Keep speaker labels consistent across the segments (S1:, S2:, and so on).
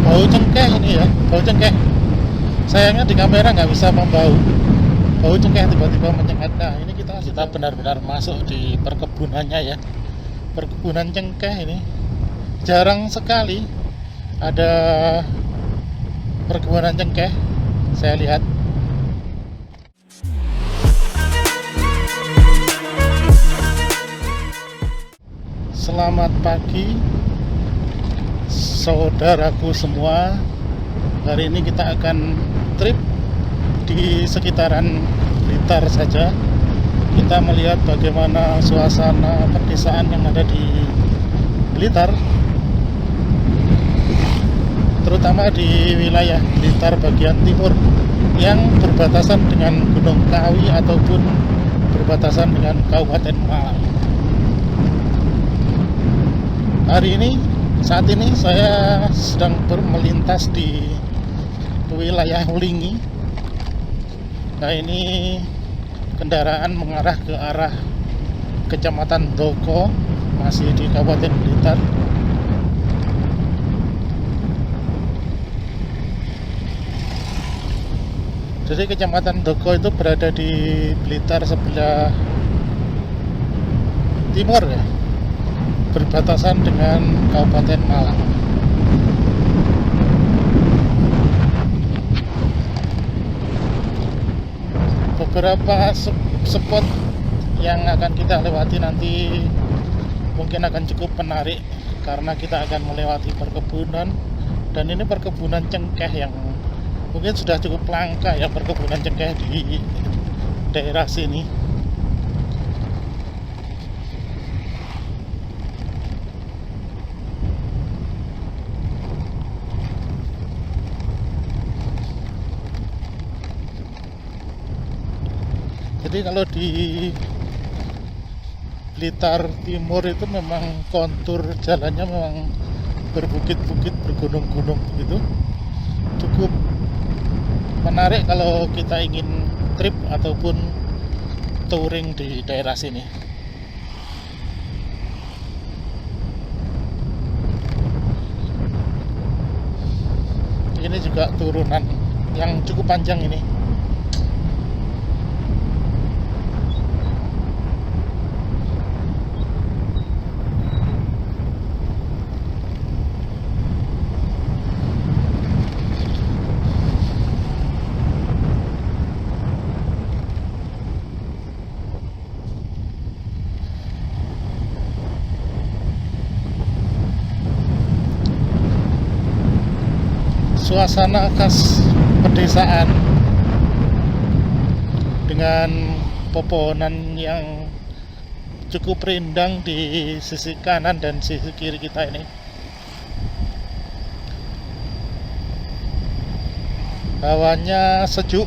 S1: bau cengkeh ini ya, bau cengkeh. Sayangnya di kamera nggak bisa membau. Bau cengkeh tiba-tiba menyengat. Nah ini kita benar-benar masuk di perkebunannya ya. Perkebunan cengkeh ini jarang sekali ada perkebunan cengkeh saya lihat. Selamat pagi saudaraku semua. Hari ini kita akan trip di sekitaran Blitar saja. Kita melihat bagaimana suasana pedesaan yang ada di Blitar, terutama di wilayah Blitar bagian timur yang berbatasan dengan Gunung Kawi ataupun berbatasan dengan Kabupaten Malang. Saat ini saya sedang melintas di wilayah Ulingi. Nah ini kendaraan mengarah ke arah Kecamatan Doko, masih di Kabupaten Blitar. Jadi Kecamatan Doko itu berada di Blitar sebelah timur ya, berbatasan dengan Kabupaten Malang. Beberapa spot yang akan kita lewati nanti mungkin akan cukup menarik karena kita akan melewati perkebunan, dan ini perkebunan cengkeh yang mungkin sudah cukup langka ya, perkebunan cengkeh di daerah sini. Jadi kalau di Blitar Timur itu memang kontur jalannya memang berbukit-bukit, bergunung-gunung gitu. Cukup menarik kalau kita ingin trip ataupun touring di daerah sini. Ini juga turunan yang cukup panjang ini. Suasana khas pedesaan dengan pepohonan yang cukup rindang di sisi kanan dan sisi kiri kita ini. Hawanya sejuk,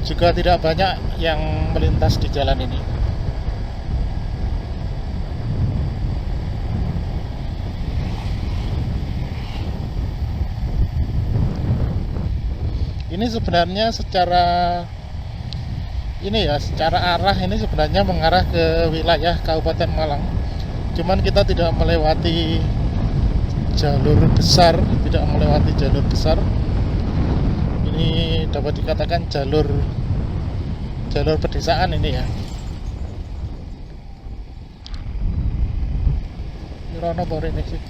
S1: juga tidak banyak yang melintas di jalan ini. Ini sebenarnya secara arah ini sebenarnya mengarah ke wilayah Kabupaten Malang. Cuman kita tidak melewati jalur besar, Ini dapat dikatakan jalur pedesaan ini ya. Rono bore ini sih.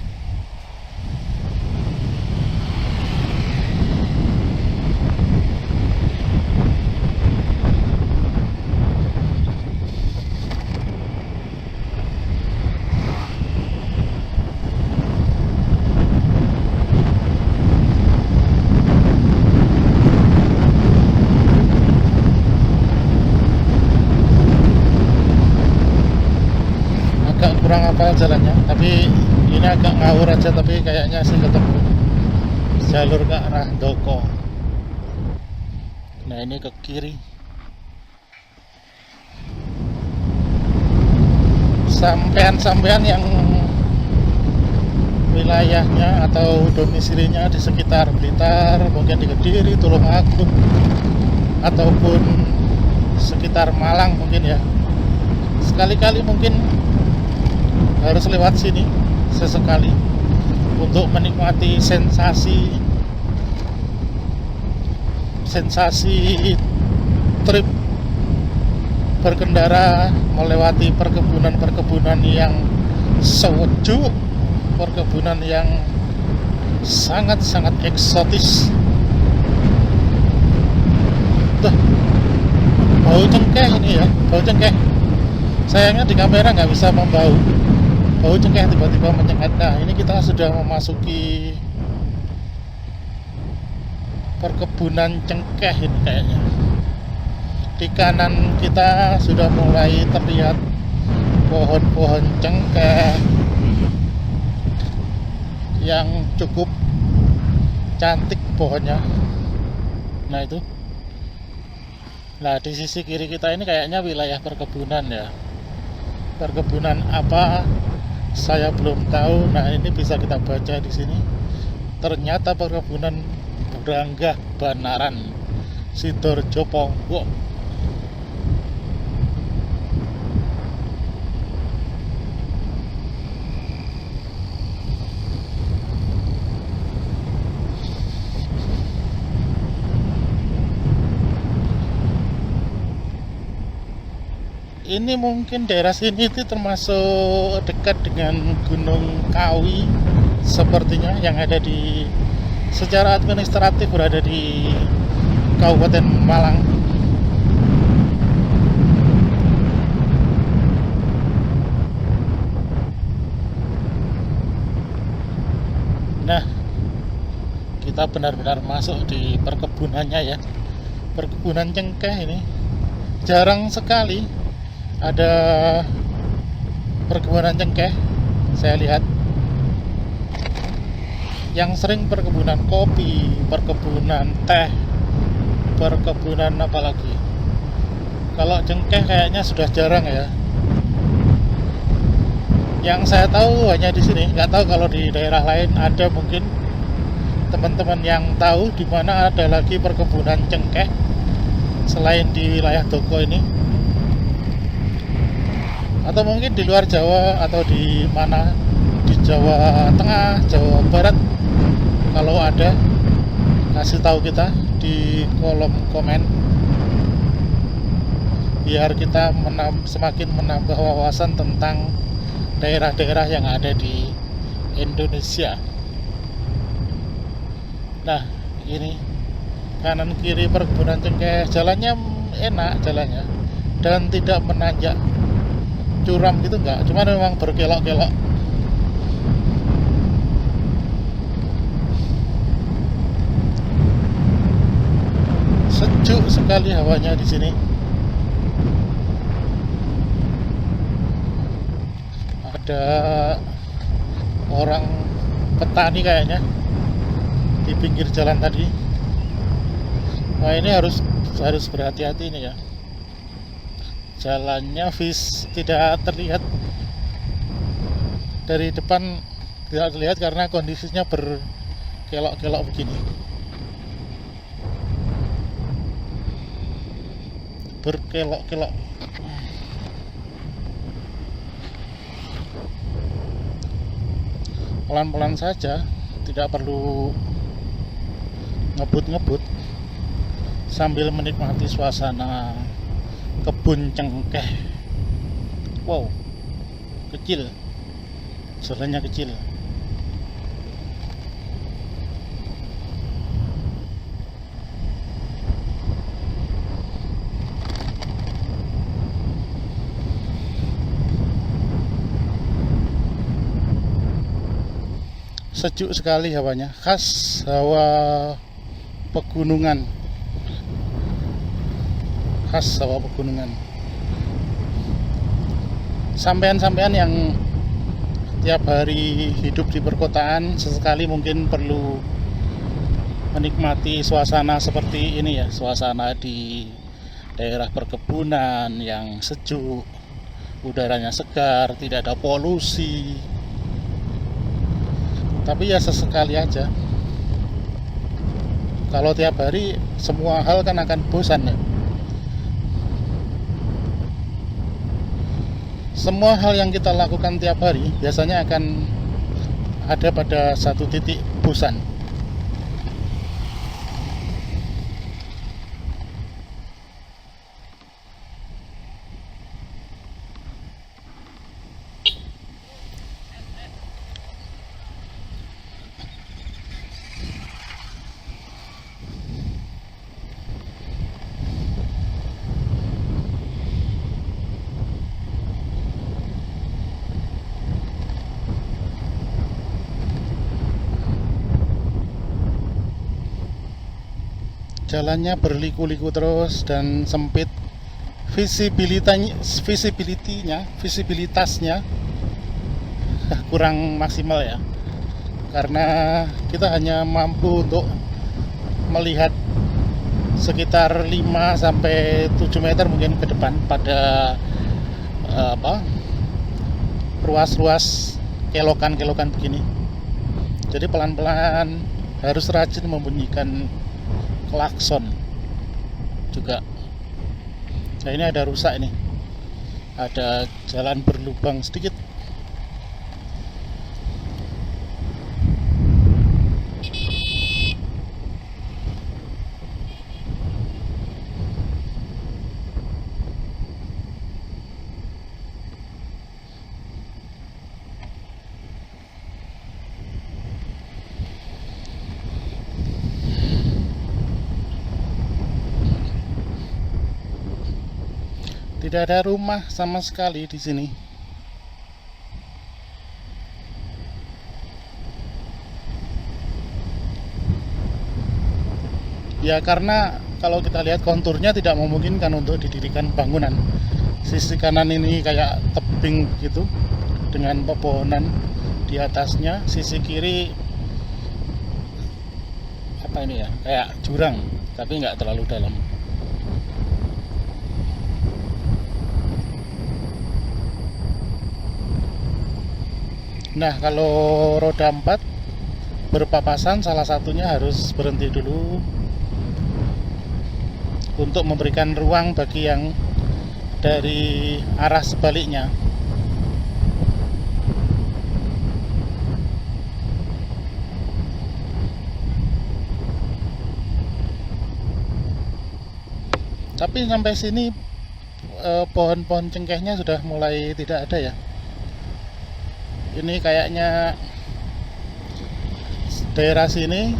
S1: Kurang hafal jalannya, tapi ini agak ngawur aja, tapi kayaknya sih ketemu jalur ke arah Doko. Nah ini ke kiri. Sampean-sampean yang wilayahnya atau domisilinya di sekitar Blitar, mungkin di Kediri, Tulungagung, ataupun sekitar Malang mungkin ya, sekali-kali mungkin harus lewat sini sesekali. untuk menikmati sensasi trip berkendara melewati perkebunan-perkebunan yang sejuk, perkebunan yang sangat-sangat eksotis. Tuh, bau cengkeh ini ya, bau cengkeh. Sayangnya di kamera nggak bisa membau. Bau cengkeh tiba-tiba menyengat. Nah, ini kita sudah memasuki perkebunan cengkeh ini kayaknya. Di kanan kita sudah mulai terlihat pohon-pohon cengkeh yang cukup cantik pohonnya. Nah itu. Nah di sisi kiri kita ini kayaknya wilayah perkebunan ya. Perkebunan apa? Saya belum tahu. Nah ini bisa kita baca di sini. Ternyata perkebunan Branggah Banaran, Sidoarjo Ponggo. Ini mungkin daerah sini itu termasuk dekat dengan Gunung Kawi sepertinya, yang ada di secara administratif berada di Kabupaten Malang. Nah, kita benar-benar masuk di perkebunannya ya. Perkebunan cengkeh ini jarang sekali ada perkebunan cengkeh saya lihat. Yang sering perkebunan kopi, perkebunan teh, perkebunan apa lagi. Kalau cengkeh kayaknya sudah jarang ya. Yang saya tahu hanya di sini, nggak tahu kalau di daerah lain ada. Mungkin teman-teman yang tahu di mana ada lagi perkebunan cengkeh selain di wilayah Doko ini. Atau mungkin di luar Jawa atau di mana, di Jawa Tengah, Jawa Barat. Kalau ada, kasih tahu kita di kolom komen biar kita semakin menambah wawasan tentang daerah-daerah yang ada di Indonesia. Nah, ini kanan kiri perkebunan cengkeh, jalannya enak jalannya dan tidak menanjak curam gitu, enggak, cuma memang berkelok-kelok. Sejuk sekali hawanya di sini. Ada orang petani kayaknya di pinggir jalan tadi. Nah ini harus berhati-hati ini ya. Jalannya tidak terlihat dari depan, tidak terlihat karena kondisinya berkelok-kelok begini, berkelok-kelok. Pelan-pelan saja, tidak perlu ngebut-ngebut, sambil menikmati suasana kebun cengkeh. Wow, kecil, jalannya kecil. Sejuk sekali hawanya, khas hawa pegunungan. Sampean-sampean yang tiap hari hidup di perkotaan, sesekali mungkin perlu menikmati suasana seperti ini ya, suasana di daerah perkebunan yang sejuk, udaranya segar, tidak ada polusi. Tapi ya sesekali aja. Kalau tiap hari semua hal kan akan bosan ya. Semua hal yang kita lakukan tiap hari biasanya ada pada satu titik bosan. Jalannya berliku-liku terus dan sempit. Visibilitasnya kurang maksimal ya, karena kita hanya mampu untuk melihat sekitar 5-7 meter mungkin ke depan pada ruas-ruas kelokan-kelokan begini. Jadi pelan-pelan, harus rajin membunyikan klakson juga. Nah, ini ada rusak, ini ada jalan berlubang sedikit. Tidak ada rumah sama sekali di sini. Ya, karena kalau kita lihat konturnya tidak memungkinkan untuk didirikan bangunan. Sisi kanan ini kayak tebing gitu dengan pepohonan di atasnya. Sisi kiri apa ini ya, kayak jurang tapi nggak terlalu dalam. Nah, kalau roda 4 berpapasan, salah satunya harus berhenti dulu untuk memberikan ruang bagi yang dari arah sebaliknya. Tapi sampai sini pohon-pohon cengkehnya sudah mulai tidak ada ya. Ini kayaknya daerah sini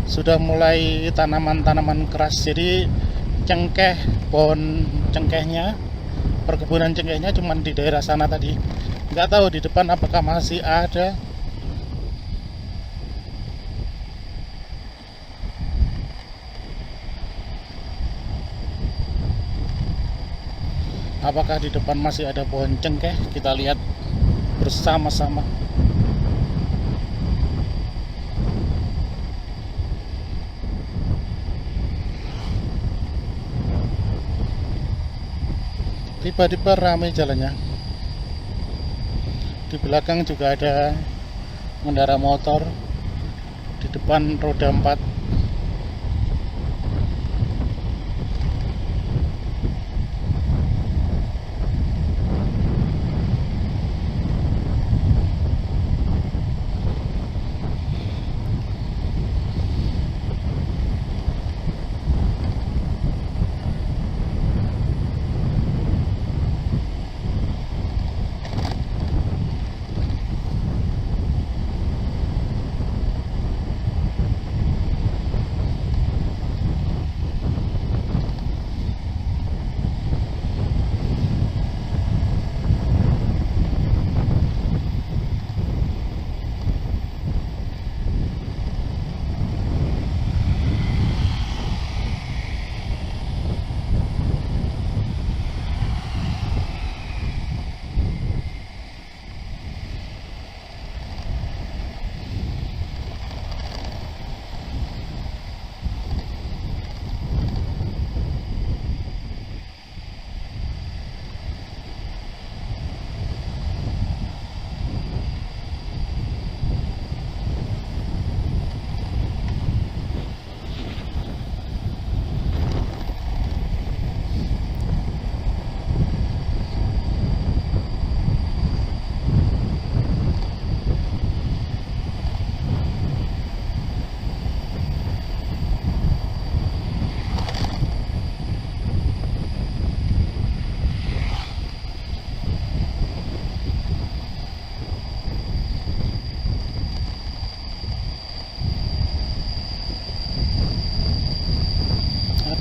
S1: sudah mulai tanaman-tanaman keras. Jadi cengkeh, pohon cengkehnya, perkebunan cengkehnya cuma di daerah sana tadi. Nggak tahu di depan apakah masih ada. Apakah di depan masih ada pohon cengkeh? Kita lihat bersama-sama. Tiba-tiba ramai jalannya. Di belakang juga ada pengendara motor. Di depan roda 4.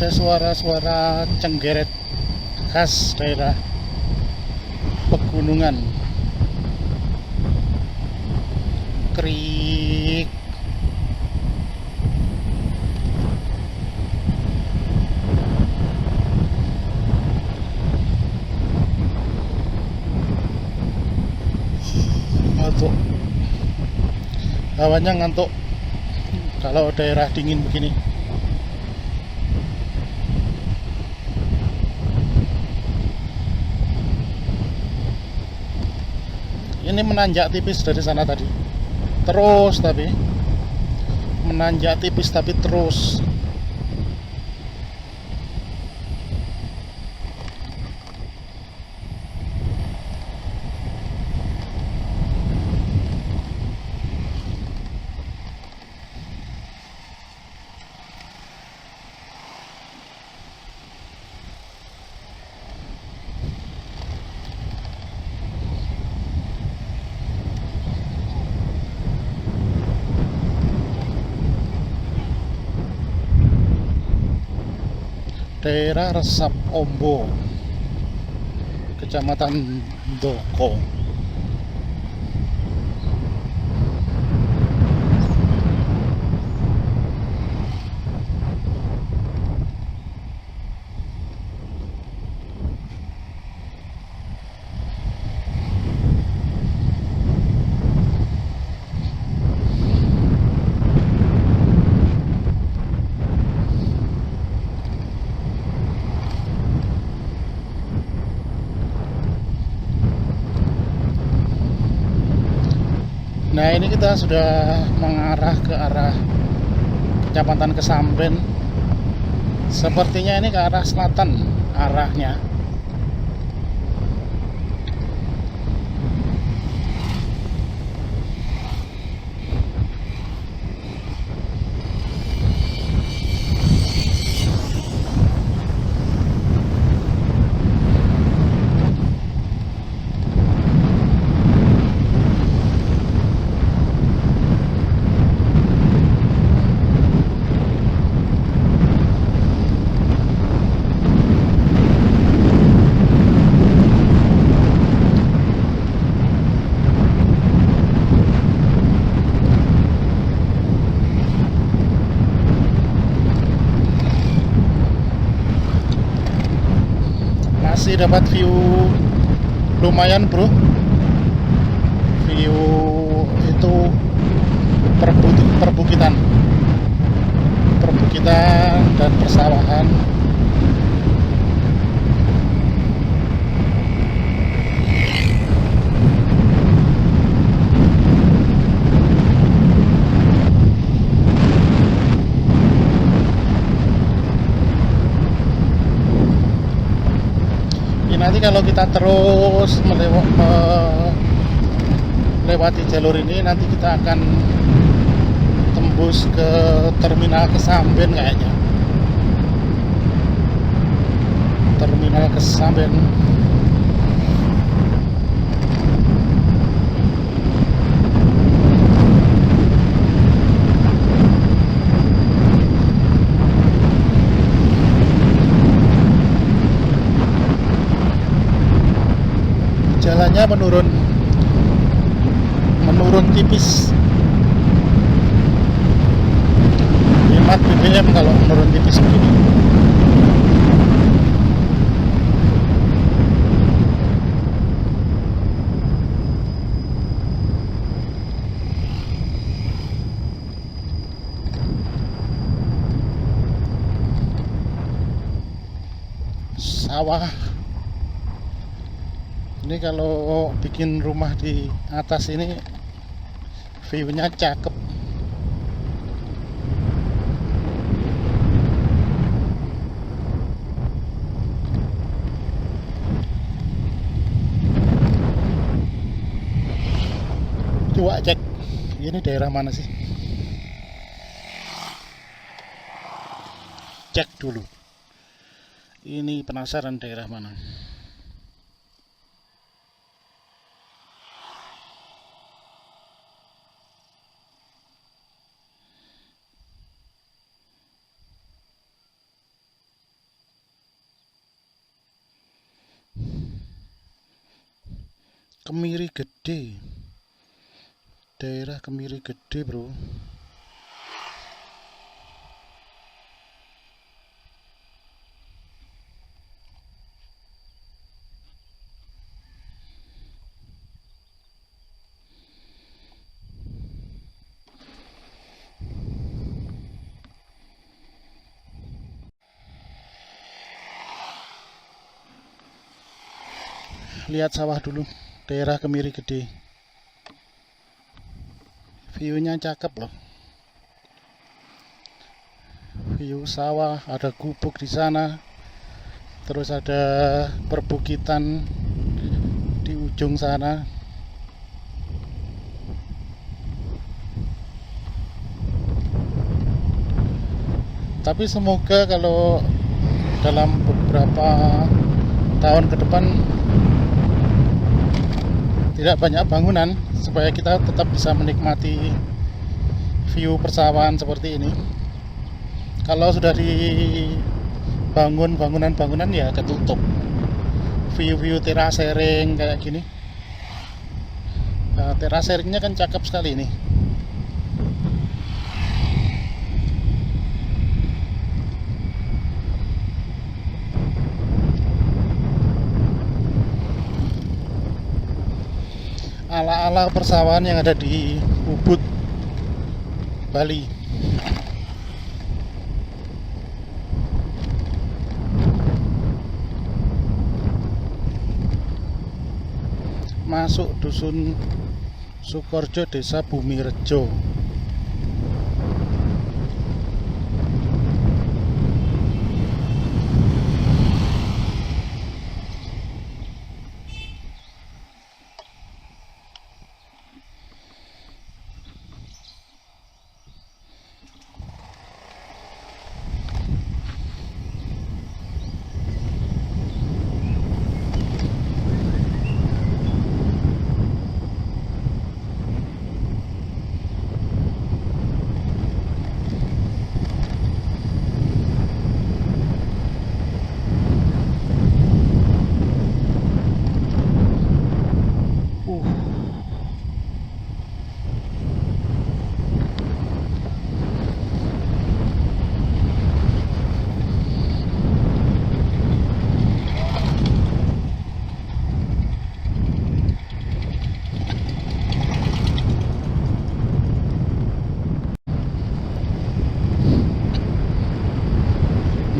S1: ada suara-suara cenggeret khas daerah pegunungan. Krik. Ngantuk. Hawanya ngantuk kalau daerah dingin begini. Ini menanjak tipis dari sana tadi. Terus tapi menanjak tipis tapi terus. Daerah Resap Ombo, Kecamatan Doko. Nah, ini kita sudah mengarah ke arah Kecamatan Kesamben. Sepertinya ini ke arah selatan arahnya. Masih dapat view lumayan bro, view itu perbukitan dan persawahan. Nanti kalau kita terus melewati jalur ini, nanti kita akan tembus ke terminal Kesamben kayaknya. Terminal Kesamben. Jalannya menurun tipis. Hemat BBM kalau menurun tipis begini. Sawah. Ini kalau bikin rumah di atas ini view-nya cakep. Coba cek, ini daerah mana sih? Cek dulu. Ini penasaran daerah mana. Kemiri Gede. Daerah Kemiri Gede, bro. Lihat sawah dulu, daerah Kemiri Gede. View-nya cakep loh. View sawah, ada gubuk di sana. Terus ada perbukitan di ujung sana. Tapi semoga kalau dalam beberapa tahun ke depan tidak banyak bangunan, supaya kita tetap bisa menikmati view persawahan seperti ini. Kalau sudah dibangun bangunan-bangunan ya ketutup. View-view terasering kayak gini. Nah, teraseringnya kan cakep sekali ini. Ala-ala persawahan yang ada di Ubud, Bali. Masuk dusun Sukorjo, desa Bumirejo.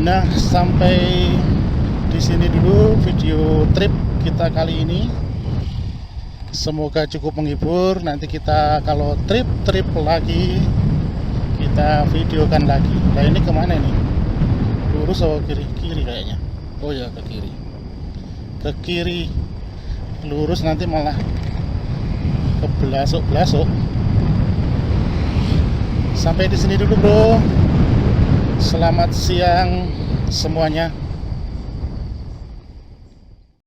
S1: Nah, sampai di sini dulu video trip kita kali ini. Semoga cukup menghibur. Nanti kita kalau trip lagi, kita videokan lagi. Nah, ini kemana nih? Lurus atau kiri? Kiri kayaknya. Oh ya, ke kiri. Ke kiri. Lurus nanti malah ke belasuk. Sampai di sini dulu, bro. Selamat siang semuanya.